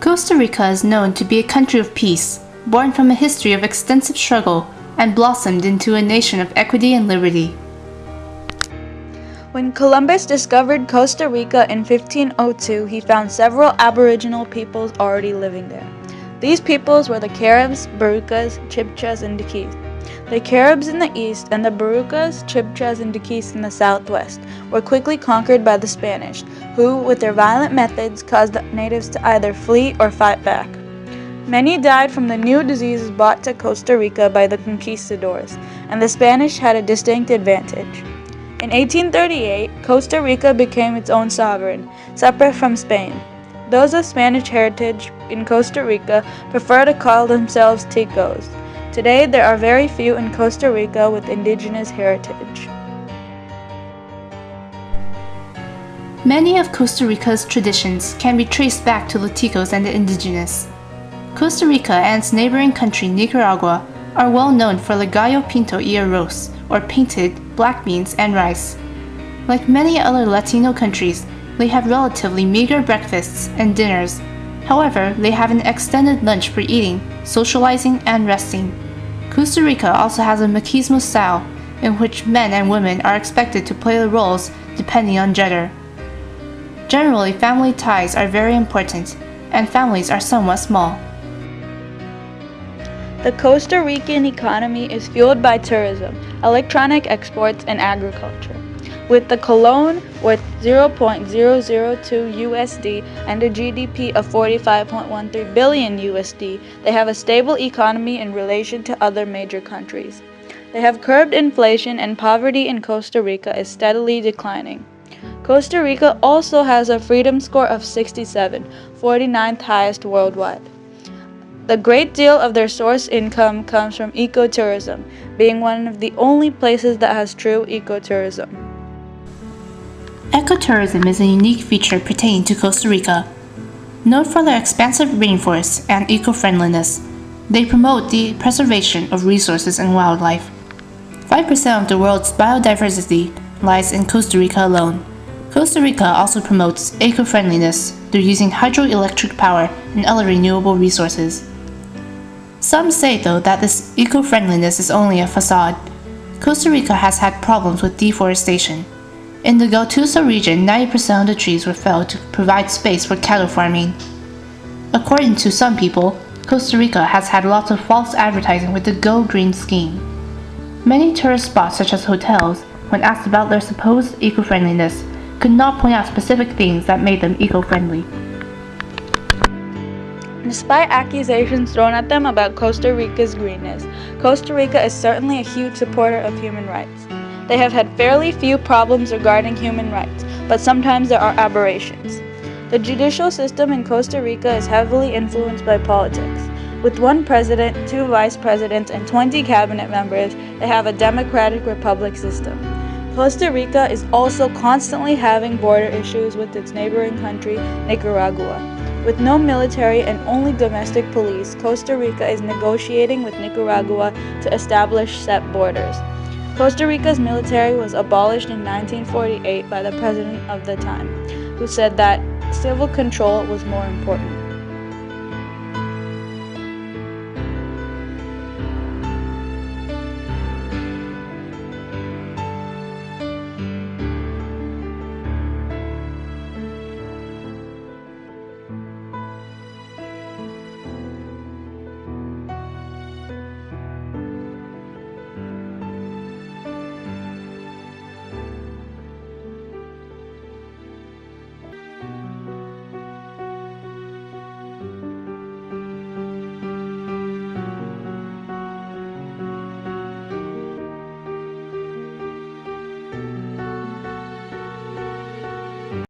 Costa Rica is known to be a country of peace, born from a history of extensive struggle, and blossomed into a nation of equity and liberty. When Columbus discovered Costa Rica in 1502, he found several Aboriginal peoples already living there. These peoples were the Caribs, Borucas, Chibchas, and Diquis. The Caribs in the east and the Borucas, Chibchas, and Diquis in the southwest were quickly conquered by the Spanish, who, with their violent methods, caused the natives to either flee or fight back. Many died from the new diseases brought to Costa Rica by the conquistadors, and the Spanish had a distinct advantage. In 1838, Costa Rica became its own sovereign, separate from Spain. Those of Spanish heritage in Costa Rica prefer to call themselves Ticos. Today, there are very few in Costa Rica with indigenous heritage. Many of Costa Rica's traditions can be traced back to the Ticos and the indigenous. Costa Rica and its neighboring country Nicaragua are well known for the gallo pinto y arroz, or painted black beans and rice. Like many other Latino countries, they have relatively meager breakfasts and dinners. However, they have an extended lunch for eating, socializing, and resting. Costa Rica also has a machismo style, in which men and women are expected to play the roles depending on gender. Generally, family ties are very important, and families are somewhat small. The Costa Rican economy is fueled by tourism, electronic exports, and agriculture. With the colon worth 0.002 USD and a GDP of 45.13 billion USD, they have a stable economy in relation to other major countries. They have curbed inflation, and poverty in Costa Rica is steadily declining. Costa Rica also has a freedom score of 67, 49th highest worldwide. The great deal of their source income comes from ecotourism, being one of the only places that has true ecotourism. Ecotourism is a unique feature pertaining to Costa Rica. Known for their expansive rainforests and eco-friendliness, they promote the preservation of resources and wildlife. 5% of the world's biodiversity lies in Costa Rica alone. Costa Rica also promotes eco-friendliness through using hydroelectric power and other renewable resources. Some say, though, that this eco-friendliness is only a facade. Costa Rica has had problems with deforestation. In the Guatusa region, 90% of the trees were felled to provide space for cattle farming. According to some people, Costa Rica has had lots of false advertising with the Go Green scheme. Many tourist spots, such as hotels, when asked about their supposed eco-friendliness, could not point out specific things that made them eco-friendly. Despite accusations thrown at them about Costa Rica's greenness, Costa Rica is certainly a huge supporter of human rights. They have had fairly few problems regarding human rights, but sometimes there are aberrations. The judicial system in Costa Rica is heavily influenced by politics. With one president, 2 vice presidents, and 20 cabinet members, they have a democratic republic system. Costa Rica is also constantly having border issues with its neighboring country, Nicaragua. With no military and only domestic police, Costa Rica is negotiating with Nicaragua to establish set borders. Costa Rica's military was abolished in 1948 by the president of the time, who said that civil control was more important.